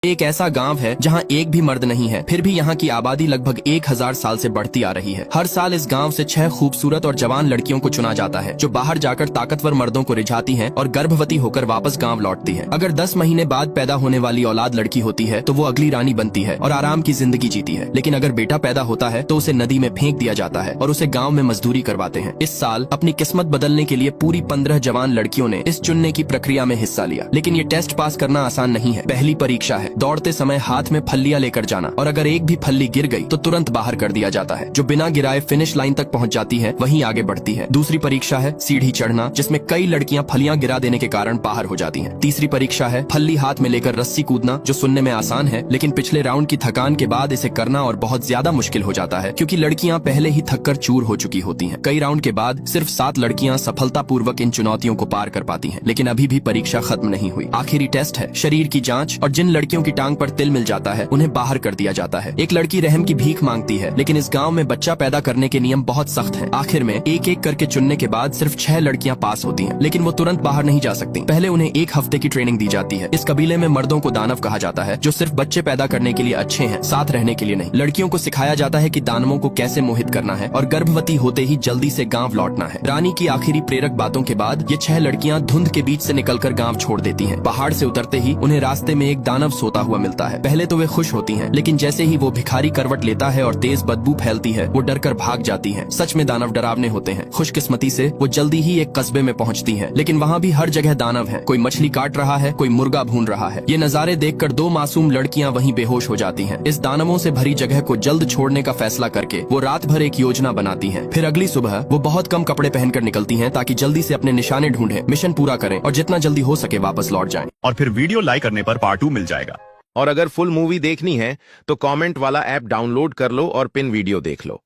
एक ऐसा गांव है जहां एक भी मर्द नहीं है, फिर भी यहाँ की आबादी लगभग 1000 साल से बढ़ती आ रही है। हर साल इस गांव से 6 खूबसूरत और जवान लड़कियों को चुना जाता है जो बाहर जाकर ताकतवर मर्दों को रिझाती हैं और गर्भवती होकर वापस गांव लौटती है। अगर 10 महीने बाद पैदा होने वाली औलाद लड़की होती है तो वो अगली रानी बनती है और आराम की जिंदगी जीती है। लेकिन अगर बेटा पैदा होता है तो उसे नदी में फेंक दिया जाता है और उसे गाँव में मजदूरी करवाते हैं। इस साल अपनी किस्मत बदलने के लिए पूरी 15 जवान लड़कियों ने इस चुनने की प्रक्रिया में हिस्सा लिया। लेकिन ये टेस्ट पास करना आसान नहीं है। पहली परीक्षा है दौड़ते समय हाथ में फल्लियां लेकर जाना, और अगर एक भी फल्ली गिर गई तो तुरंत बाहर कर दिया जाता है। जो बिना गिराए फिनिश लाइन तक पहुंच जाती है वही आगे बढ़ती है। दूसरी परीक्षा है सीढ़ी चढ़ना, जिसमें कई लड़कियां फलियां गिरा देने के कारण बाहर हो जाती हैं। तीसरी परीक्षा है फल्ली हाथ में लेकर रस्सी कूदना, जो सुनने में आसान है लेकिन पिछले राउंड की थकान के बाद इसे करना और बहुत ज्यादा मुश्किल हो जाता है, क्योंकि लड़कियां पहले ही थककर चूर हो चुकी होती हैं। कई राउंड के बाद सिर्फ 7 लड़कियां सफलतापूर्वक इन चुनौतियों को पार कर पाती हैं। लेकिन अभी भी परीक्षा खत्म नहीं हुई। आखिरी टेस्ट है शरीर की जांच, और जिन लड़कियों की टांग पर तिल मिल जाता है उन्हें बाहर कर दिया जाता है। एक लड़की रहम की भीख मांगती है, लेकिन इस गांव में बच्चा पैदा करने के नियम बहुत सख्त हैं। आखिर में एक एक करके चुनने के बाद सिर्फ 6 लड़कियां पास होती हैं, लेकिन वो तुरंत बाहर नहीं जा सकती। पहले उन्हें 1 हफ्ते की ट्रेनिंग दी जाती है। इस कबीले में मर्दों को दानव कहा जाता है, जो सिर्फ बच्चे पैदा करने के लिए अच्छे हैं, साथ रहने के लिए नहीं। लड़कियों को सिखाया जाता है कि दानवों को कैसे मोहित करना है और गर्भवती होते ही जल्दी से गाँव लौटना है। रानी की आखिरी प्रेरक बातों के बाद ये 6 लड़कियां धुंध के बीच से निकलकर गाँव छोड़ देती है। पहाड़ से उतरते ही उन्हें रास्ते में एक दानव सोता हुआ मिलता है। पहले तो वे खुश होती हैं, लेकिन जैसे ही वो भिखारी करवट लेता है और तेज बदबू फैलती है, वो डरकर भाग जाती हैं। सच में दानव डरावने होते हैं। खुशकिस्मती से वो जल्दी ही एक कस्बे में पहुंचती हैं, लेकिन वहाँ भी हर जगह दानव हैं। कोई मछली काट रहा है, कोई मुर्गा भून रहा है। ये नजारे देखकर 2 मासूम लड़कियां वहीं बेहोश हो जाती हैं। इस दानवों से भरी जगह को जल्द छोड़ने का फैसला करके वो रात भर एक योजना बनाती हैं। फिर अगली सुबह वो बहुत कम कपड़े पहनकर निकलती हैं ताकि जल्दी से अपने निशाने ढूंढें, मिशन पूरा करें और जितना जल्दी हो सके वापस लौट जाएं। और फिर वीडियो लाइक करने पर पार्ट 2 मिल जाएगा। और अगर फुल मूवी देखनी है तो कमेंट वाला ऐप डाउनलोड कर लो और पिन वीडियो देख लो।